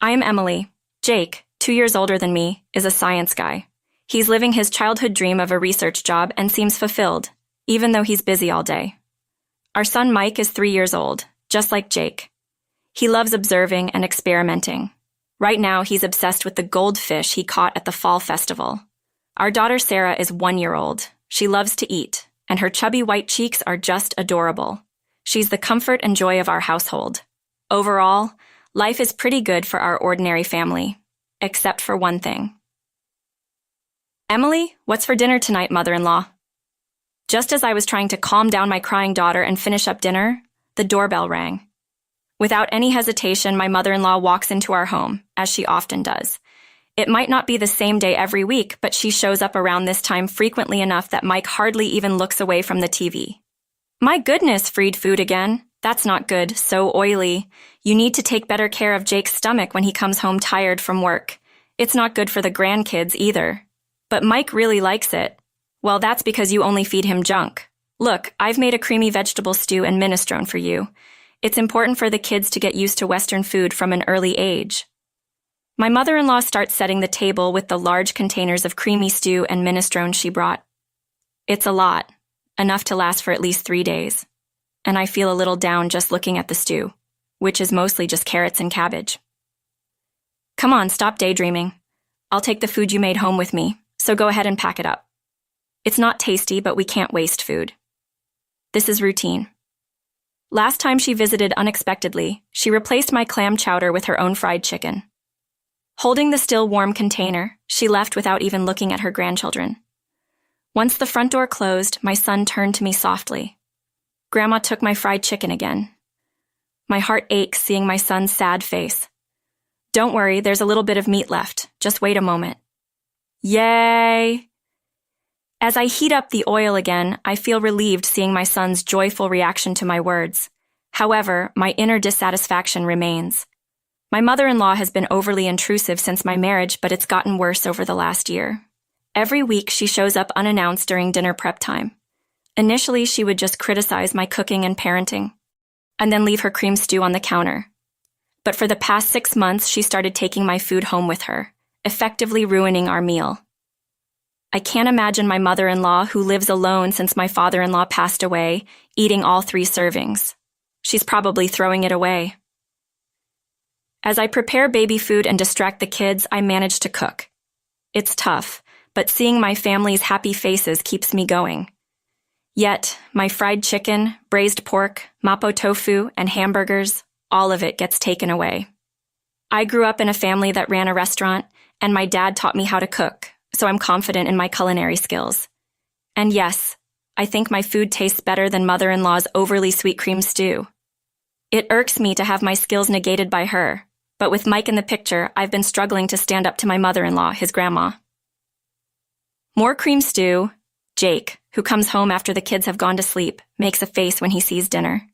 I am Emily. Jake, 2 years older than me, is a science guy. He's living his childhood dream of a research job and seems fulfilled, even though he's busy all day. Our son Mike is 3 years old, just like Jake. He loves observing and experimenting. Right now, he's obsessed with the goldfish he caught at the fall festival. Our daughter Sarah is 1 year old. She loves to eat, and her chubby white cheeks are just adorable. She's the comfort and joy of our household. Overall, life is pretty good for our ordinary family, except for one thing. Emily, what's for dinner tonight, mother-in-law? Just as I was trying to calm down my crying daughter and finish up dinner, the doorbell rang. Without any hesitation, my mother-in-law walks into our home, as she often does. It might not be the same day every week, but she shows up around this time frequently enough that Mike hardly even looks away from the TV. My goodness, fried food again. That's not good, so oily. You need to take better care of Jake's stomach when he comes home tired from work. It's not good for the grandkids either. But Mike really likes it. Well, that's because you only feed him junk. Look, I've made a creamy vegetable stew and minestrone for you. It's important for the kids to get used to Western food from an early age. My mother-in-law starts setting the table with the large containers of creamy stew and minestrone she brought. It's a lot, enough to last for at least 3 days. And I feel a little down just looking at the stew, which is mostly just carrots and cabbage. Come on, stop daydreaming. I'll take the food you made home with me, so go ahead and pack it up. It's not tasty, but we can't waste food. This is routine. Last time she visited unexpectedly, she replaced my clam chowder with her own fried chicken. Holding the still warm container, she left without even looking at her grandchildren. Once the front door closed, my son turned to me softly. Grandma took my fried chicken again. My heart aches seeing my son's sad face. Don't worry, there's a little bit of meat left. Just wait a moment. Yay! As I heat up the oil again, I feel relieved seeing my son's joyful reaction to my words. However, my inner dissatisfaction remains. My mother-in-law has been overly intrusive since my marriage, but it's gotten worse over the last year. Every week, she shows up unannounced during dinner prep time. Initially, she would just criticize my cooking and parenting, and then leave her cream stew on the counter. But for the past 6 months, she started taking my food home with her, effectively ruining our meal. I can't imagine my mother-in-law, who lives alone since my father-in-law passed away, eating all 3 servings. She's probably throwing it away. As I prepare baby food and distract the kids, I manage to cook. It's tough, but seeing my family's happy faces keeps me going. Yet, my fried chicken, braised pork, mapo tofu, and hamburgers, all of it gets taken away. I grew up in a family that ran a restaurant, and my dad taught me how to cook, so I'm confident in my culinary skills. And yes, I think my food tastes better than mother-in-law's overly sweet cream stew. It irks me to have my skills negated by her, but with Mike in the picture, I've been struggling to stand up to my mother-in-law, his grandma. More cream stew. Jake, who comes home after the kids have gone to sleep, makes a face when he sees dinner.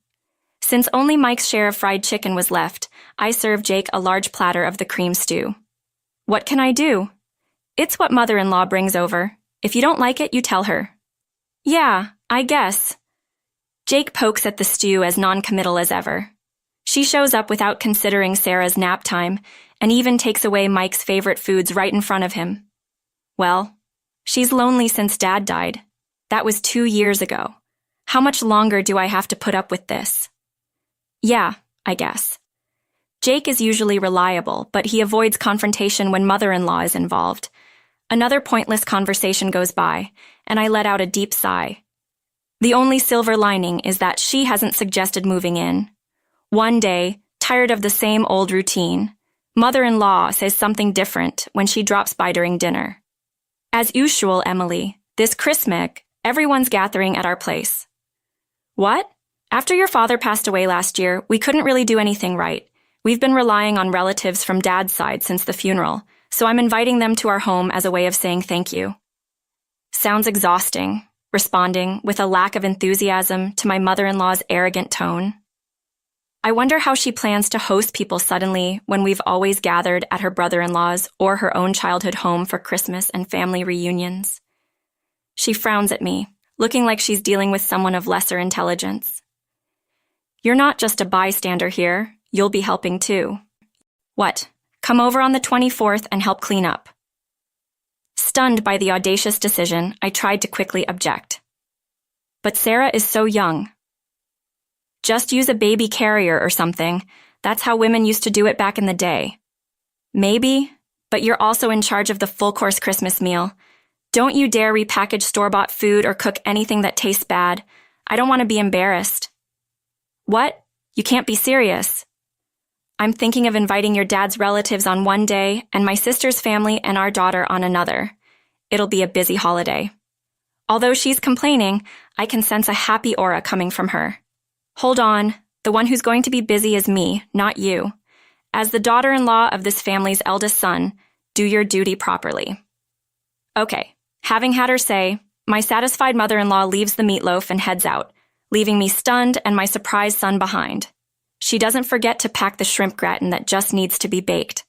Since only Mike's share of fried chicken was left, I serve Jake a large platter of the cream stew. What can I do? It's what mother-in-law brings over. If you don't like it, you tell her. Yeah, I guess. Jake pokes at the stew as non-committal as ever. She shows up without considering Sarah's nap time and even takes away Mike's favorite foods right in front of him. Well, she's lonely since Dad died. That was 2 years ago. How much longer do I have to put up with this? Yeah, I guess. Jake is usually reliable, but he avoids confrontation when mother-in-law is involved. Another pointless conversation goes by, and I let out a deep sigh. The only silver lining is that she hasn't suggested moving in. One day, tired of the same old routine, mother-in-law says something different when she drops by during dinner. As usual, Emily, this Christmas, everyone's gathering at our place. What? After your father passed away last year, we couldn't really do anything right. We've been relying on relatives from Dad's side since the funeral, so I'm inviting them to our home as a way of saying thank you. Sounds exhausting, responding with a lack of enthusiasm to my mother-in-law's arrogant tone. I wonder how she plans to host people suddenly when we've always gathered at her brother-in-law's or her own childhood home for Christmas and family reunions. She frowns at me, looking like she's dealing with someone of lesser intelligence. You're not just a bystander here, you'll be helping too. What? Come over on the 24th and help clean up." Stunned by the audacious decision, I tried to quickly object. "But Sarah is so young." "Just use a baby carrier or something. That's how women used to do it back in the day." "Maybe, but you're also in charge of the full-course Christmas meal. Don't you dare repackage store-bought food or cook anything that tastes bad. I don't want to be embarrassed." "What? You can't be serious." "I'm thinking of inviting your dad's relatives on one day and my sister's family and our daughter on another. It'll be a busy holiday." Although she's complaining, I can sense a happy aura coming from her. "Hold on. The one who's going to be busy is me, not you. As the daughter-in-law of this family's eldest son, do your duty properly." Okay, having had her say, my satisfied mother-in-law leaves the meatloaf and heads out, leaving me stunned and my surprised son behind. She doesn't forget to pack the shrimp gratin that just needs to be baked,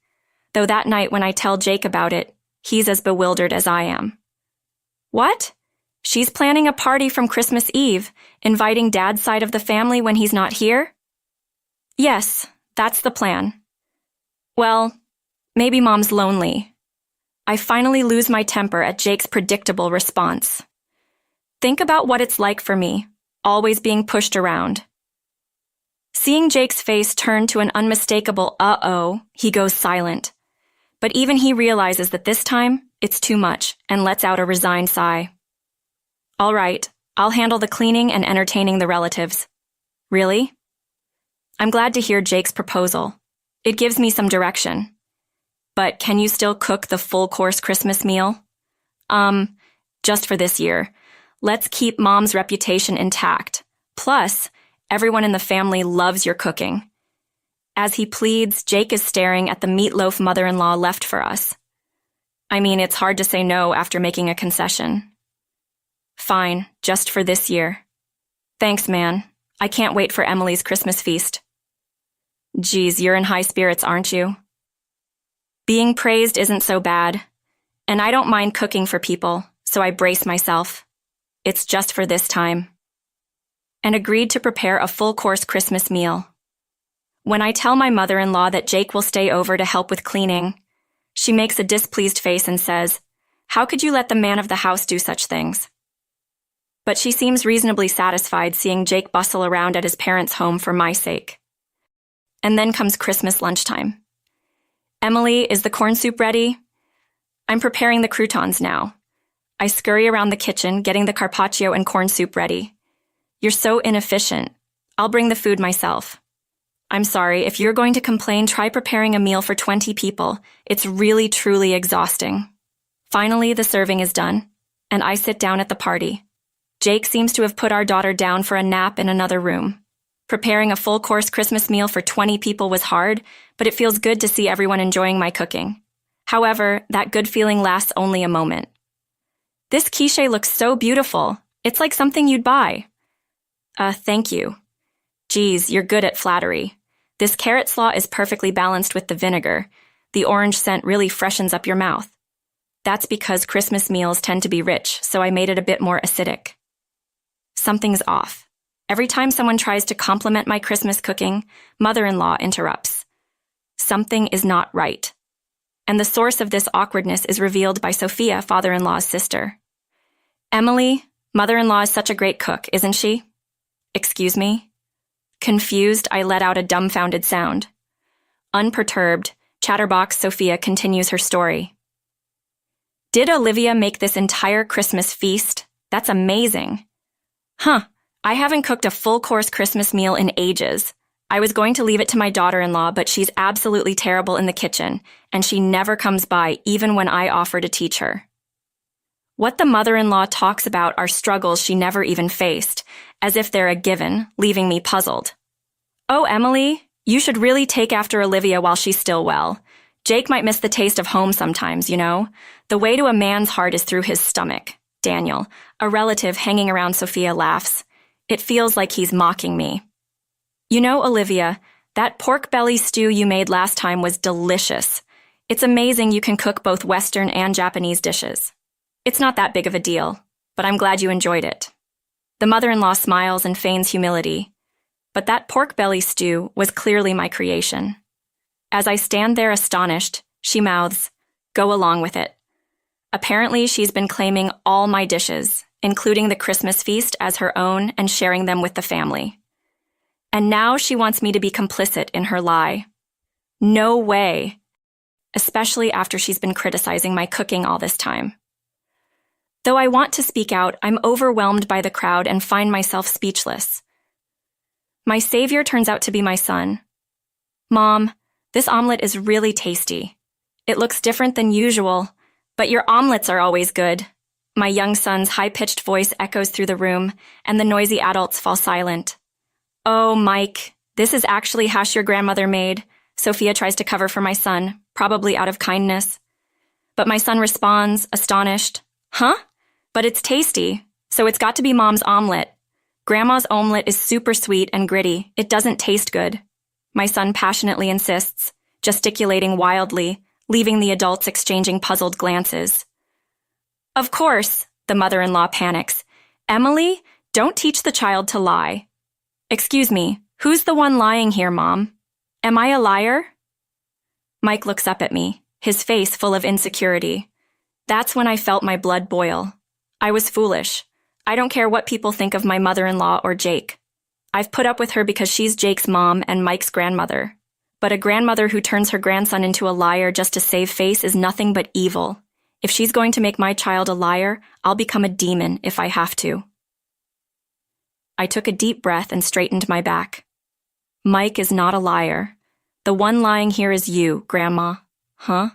though that night when I tell Jake about it, he's as bewildered as I am. "What? She's planning a party from Christmas Eve, inviting Dad's side of the family when he's not here?" "Yes, that's the plan." "Well, maybe Mom's lonely." I finally lose my temper at Jake's predictable response. Think about what it's like for me, always being pushed around. Seeing Jake's face turn to an unmistakable uh-oh, he goes silent. But even he realizes that this time, it's too much, and lets out a resigned sigh. "All right, I'll handle the cleaning and entertaining the relatives." "Really?" I'm glad to hear Jake's proposal. It gives me some direction. "But can you still cook the full-course Christmas meal?" Just for this year. Let's keep Mom's reputation intact. Plus, everyone in the family loves your cooking." As he pleads, Jake is staring at the meatloaf mother-in-law left for us. I mean, it's hard to say no after making a concession. "Fine, just for this year." "Thanks, man. I can't wait for Emily's Christmas feast." "Geez, you're in high spirits, aren't you?" Being praised isn't so bad, and I don't mind cooking for people, so I brace myself. It's just for this time. And agreed to prepare a full-course Christmas meal. When I tell my mother-in-law that Jake will stay over to help with cleaning, she makes a displeased face and says, "How could you let the man of the house do such things?" But she seems reasonably satisfied seeing Jake bustle around at his parents' home for my sake. And then comes Christmas lunchtime. "Emily, is the corn soup ready?" "I'm preparing the croutons now." I scurry around the kitchen, getting the carpaccio and corn soup ready. "You're so inefficient. I'll bring the food myself." "I'm sorry, if you're going to complain, try preparing a meal for 20 people. It's really, truly exhausting." Finally, the serving is done, and I sit down at the party. Jake seems to have put our daughter down for a nap in another room. Preparing a full-course Christmas meal for 20 people was hard, but it feels good to see everyone enjoying my cooking. However, that good feeling lasts only a moment. "This quiche looks so beautiful. It's like something you'd buy." Thank you." "Geez, you're good at flattery. This carrot slaw is perfectly balanced with the vinegar. The orange scent really freshens up your mouth." That's because Christmas meals tend to be rich, so I made it a bit more acidic. Something's off. Every time someone tries to compliment my Christmas cooking, mother-in-law interrupts. Something is not right. And the source of this awkwardness is revealed by Sophia, father-in-law's sister. "Emily, mother-in-law is such a great cook, isn't she?" "Excuse me?" Confused, I let out a dumbfounded sound. Unperturbed, chatterbox Sophia continues her story. "Did Olivia make this entire Christmas feast? That's amazing." "Huh. I haven't cooked a full-course Christmas meal in ages. I was going to leave it to my daughter-in-law, but she's absolutely terrible in the kitchen, and she never comes by even when I offer to teach her." What the mother-in-law talks about are struggles she never even faced, as if they're a given, leaving me puzzled. "Oh, Emily, you should really take after Olivia while she's still well. Jake might miss the taste of home sometimes, you know. The way to a man's heart is through his stomach." Daniel, a relative hanging around Sophia, laughs. It feels like he's mocking me. "You know, Olivia, that pork belly stew you made last time was delicious. It's amazing you can cook both Western and Japanese dishes. It's not that big of a deal, but I'm glad you enjoyed it." The mother-in-law smiles and feigns humility. But that pork belly stew was clearly my creation. As I stand there astonished, she mouths, "Go along with it." Apparently, she's been claiming all my dishes, including the Christmas feast, as her own and sharing them with the family. And now she wants me to be complicit in her lie. No way. Especially after she's been criticizing my cooking all this time. Though I want to speak out, I'm overwhelmed by the crowd and find myself speechless. My savior turns out to be my son. "Mom, this omelet is really tasty. It looks different than usual, but your omelets are always good." My young son's high-pitched voice echoes through the room, and the noisy adults fall silent. "Oh, Mike, this is actually hash your grandmother made," Sophia tries to cover for my son, probably out of kindness. But my son responds, astonished, "Huh? But it's tasty, so it's got to be Mom's omelet. Grandma's omelet is super sweet and gritty. It doesn't taste good." My son passionately insists, gesticulating wildly, leaving the adults exchanging puzzled glances. "Of course," the mother-in-law panics. "Emily, don't teach the child to lie." "Excuse me, who's the one lying here, Mom? Am I a liar?" Mike looks up at me, his face full of insecurity. That's when I felt my blood boil. I was foolish. I don't care what people think of my mother-in-law or Jake. I've put up with her because she's Jake's mom and Mike's grandmother. But a grandmother who turns her grandson into a liar just to save face is nothing but evil. If she's going to make my child a liar, I'll become a demon if I have to. I took a deep breath and straightened my back. Mike is not a liar. The one lying here is you, Grandma. Huh?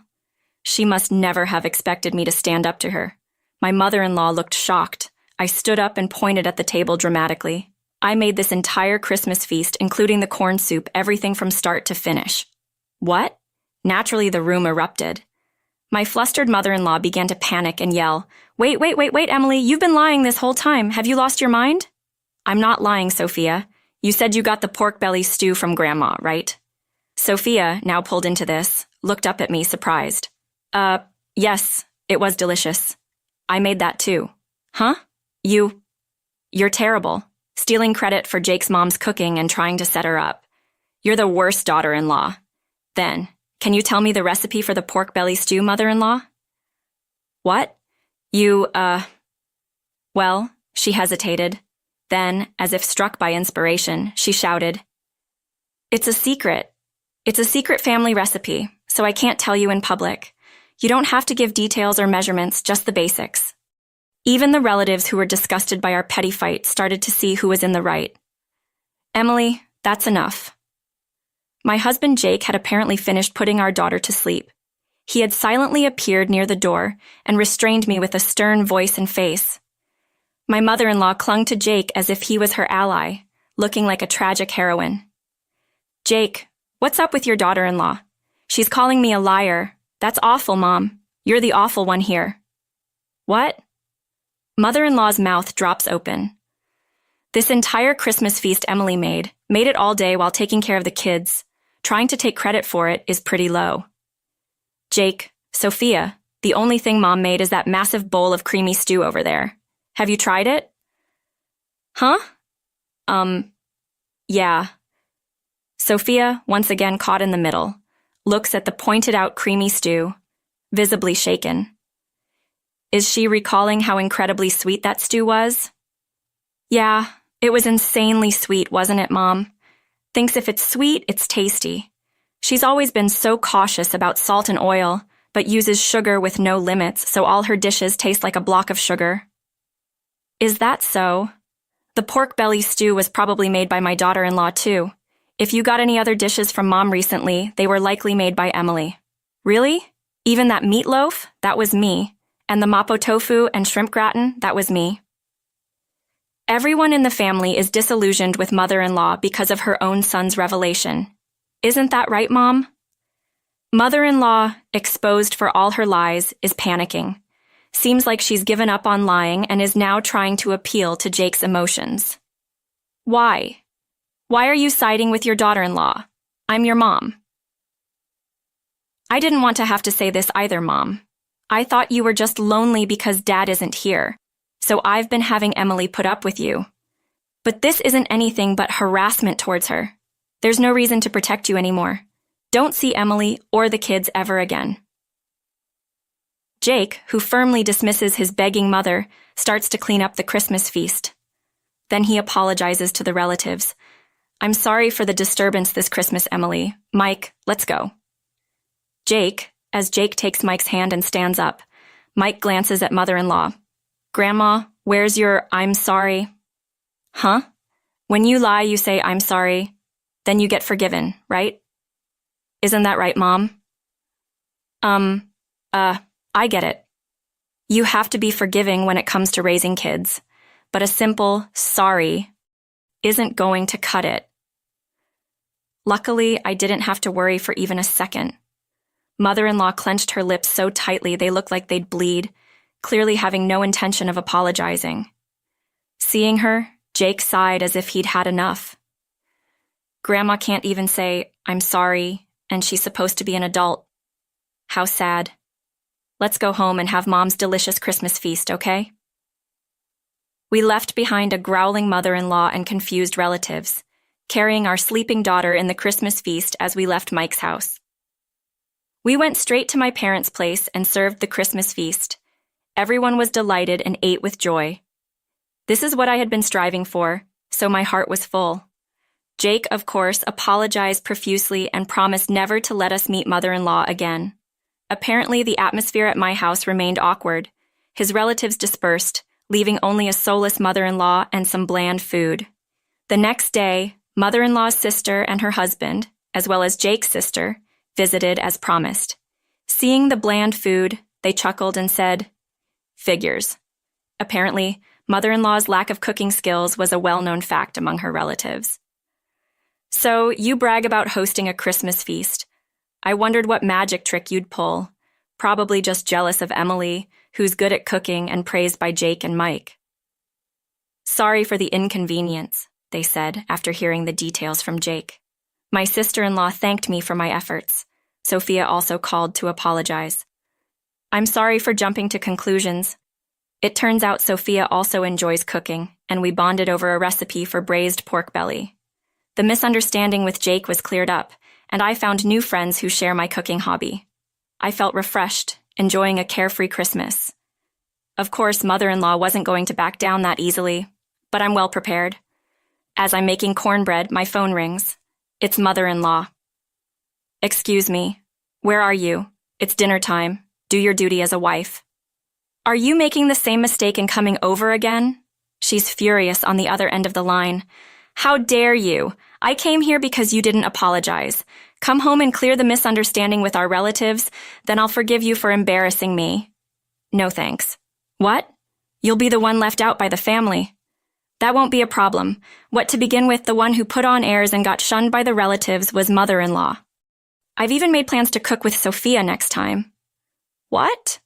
She must never have expected me to stand up to her. My mother-in-law looked shocked. I stood up and pointed at the table dramatically. "I made this entire Christmas feast, including the corn soup, everything from start to finish." "What?" Naturally, the room erupted. My flustered mother-in-law began to panic and yell, Wait, Emily, you've been lying this whole time. Have you lost your mind?" "I'm not lying, Sophia. You said you got the pork belly stew from Grandma, right?" Sophia, now pulled into this, looked up at me, surprised. Yes, it was delicious. I made that too." "Huh? You're terrible. Stealing credit for Jake's mom's cooking and trying to set her up. You're the worst daughter-in-law. Then, can you tell me the recipe for the pork belly stew, mother-in-law?" "What? Well," she hesitated. Then, as if struck by inspiration, she shouted, "It's a secret. It's a secret family recipe, so I can't tell you in public. You don't have to give details or measurements, just the basics." Even the relatives who were disgusted by our petty fight started to see who was in the right. "Emily, that's enough." My husband Jake had apparently finished putting our daughter to sleep. He had silently appeared near the door and restrained me with a stern voice and face. My mother-in-law clung to Jake as if he was her ally, looking like a tragic heroine. "Jake, what's up with your daughter-in-law? She's calling me a liar. That's awful, Mom. You're the awful one here." "What?" Mother-in-law's mouth drops open. This entire Christmas feast Emily made it all day while taking care of the kids. Trying to take credit for it is pretty low. "Jake, Sophia, the only thing Mom made is that massive bowl of creamy stew over there. Have you tried it?" "Huh? Yeah." Sophia, once again caught in the middle, looks at the pointed-out creamy stew, visibly shaken. Is she recalling how incredibly sweet that stew was? "Yeah, it was insanely sweet, wasn't it, Mom? Thinks if it's sweet, it's tasty. She's always been so cautious about salt and oil, but uses sugar with no limits, so all her dishes taste like a block of sugar." "Is that so? The pork belly stew was probably made by my daughter-in-law, too. If you got any other dishes from Mom recently, they were likely made by Emily." "Really? Even that meatloaf? That was me. And the mapo tofu and shrimp gratin? That was me." Everyone in the family is disillusioned with mother-in-law because of her own son's revelation. Isn't that right, Mom? Mother-in-law, exposed for all her lies, is panicking. Seems like she's given up on lying and is now trying to appeal to Jake's emotions. "Why? Why are you siding with your daughter-in-law? I'm your mom." "I didn't want to have to say this either, Mom. I thought you were just lonely because Dad isn't here, so I've been having Emily put up with you. But this isn't anything but harassment towards her. There's no reason to protect you anymore. Don't see Emily or the kids ever again. Jake, who firmly dismisses his begging mother, starts to clean up the Christmas feast. Then he apologizes to the relatives. I'm sorry for the disturbance this Christmas, Emily. Mike, let's go. As Jake takes Mike's hand and stands up, Mike glances at mother-in-law. Grandma, where's your I'm sorry? Huh? When you lie, you say I'm sorry, then you get forgiven, right? Isn't that right, Mom? I get it. You have to be forgiving when it comes to raising kids, but a simple sorry isn't going to cut it. Luckily, I didn't have to worry for even a second. Mother-in-law clenched her lips so tightly they looked like they'd bleed, clearly having no intention of apologizing. Seeing her, Jake sighed as if he'd had enough. Grandma can't even say, I'm sorry, and she's supposed to be an adult. How sad. Let's go home and have Mom's delicious Christmas feast, okay? We left behind a growling mother-in-law and confused relatives, carrying our sleeping daughter in the Christmas feast as we left Mike's house. We went straight to my parents' place and served the Christmas feast. Everyone was delighted and ate with joy. This is what I had been striving for, so my heart was full. Jake, of course, apologized profusely and promised never to let us meet mother-in-law again. Apparently, the atmosphere at my house remained awkward. His relatives dispersed, leaving only a soulless mother-in-law and some bland food. The next day, mother-in-law's sister and her husband, as well as Jake's sister, visited as promised. Seeing the bland food, they chuckled and said, "Figures." Apparently, mother-in-law's lack of cooking skills was a well-known fact among her relatives. So, you brag about hosting a Christmas feast. I wondered what magic trick you'd pull. Probably just jealous of Emily, who's good at cooking and praised by Jake and Mike. Sorry for the inconvenience, they said after hearing the details from Jake. My sister-in-law thanked me for my efforts. Sophia also called to apologize. I'm sorry for jumping to conclusions. It turns out Sophia also enjoys cooking, and we bonded over a recipe for braised pork belly. The misunderstanding with Jake was cleared up, and I found new friends who share my cooking hobby. I felt refreshed, enjoying a carefree Christmas. Of course, mother-in-law wasn't going to back down that easily, but I'm well prepared. As I'm making cornbread, my phone rings. It's mother-in-law. Excuse me. Where are you? It's dinner time. Do your duty as a wife. Are you making the same mistake and coming over again? She's furious on the other end of the line. How dare you? I came here because you didn't apologize. Come home and clear the misunderstanding with our relatives, then I'll forgive you for embarrassing me. No thanks. What? You'll be the one left out by the family. That won't be a problem. What to begin with, the one who put on airs and got shunned by the relatives was mother-in-law. I've even made plans to cook with Sophia next time. What?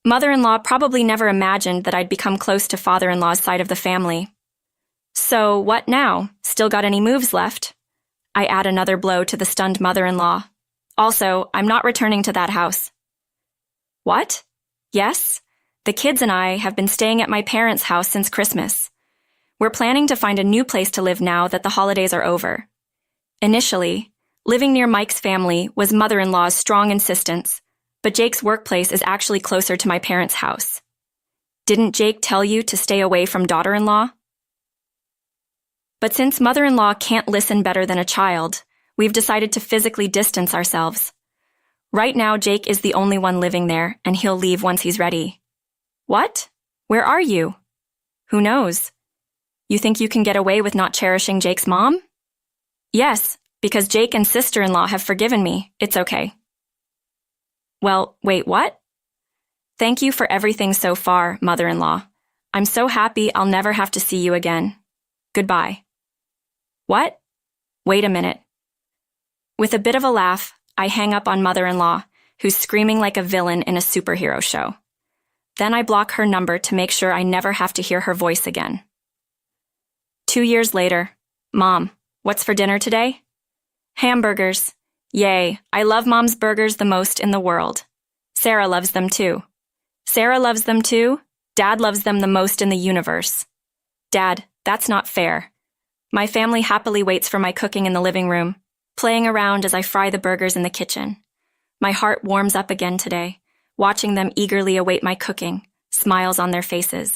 Mother-in-law probably never imagined that I'd become close to father-in-law's side of the family. So, what now? Still got any moves left? I add another blow to the stunned mother-in-law. Also, I'm not returning to that house. What? Yes? The kids and I have been staying at my parents' house since Christmas. We're planning to find a new place to live now that the holidays are over. Initially, living near Mike's family was mother-in-law's strong insistence, but Jake's workplace is actually closer to my parents' house. Didn't Jake tell you to stay away from daughter-in-law? But since mother-in-law can't listen better than a child, we've decided to physically distance ourselves. Right now, Jake is the only one living there, and he'll leave once he's ready. What? Where are you? Who knows? You think you can get away with not cherishing Jake's mom? Yes, because Jake and sister-in-law have forgiven me. It's okay. Well, wait, what? Thank you for everything so far, mother-in-law. I'm so happy I'll never have to see you again. Goodbye. What? Wait a minute. With a bit of a laugh, I hang up on mother-in-law, who's screaming like a villain in a superhero show. Then I block her number to make sure I never have to hear her voice again. 2 years later. Mom, what's for dinner today? Hamburgers. Yay, I love Mom's burgers the most in the world. Sarah loves them too. Sarah loves them too? Dad loves them the most in the universe. Dad, that's not fair. My family happily waits for my cooking in the living room. playing around as I fry the burgers in the kitchen. My heart warms up again today, watching them eagerly await my cooking, smiles on their faces.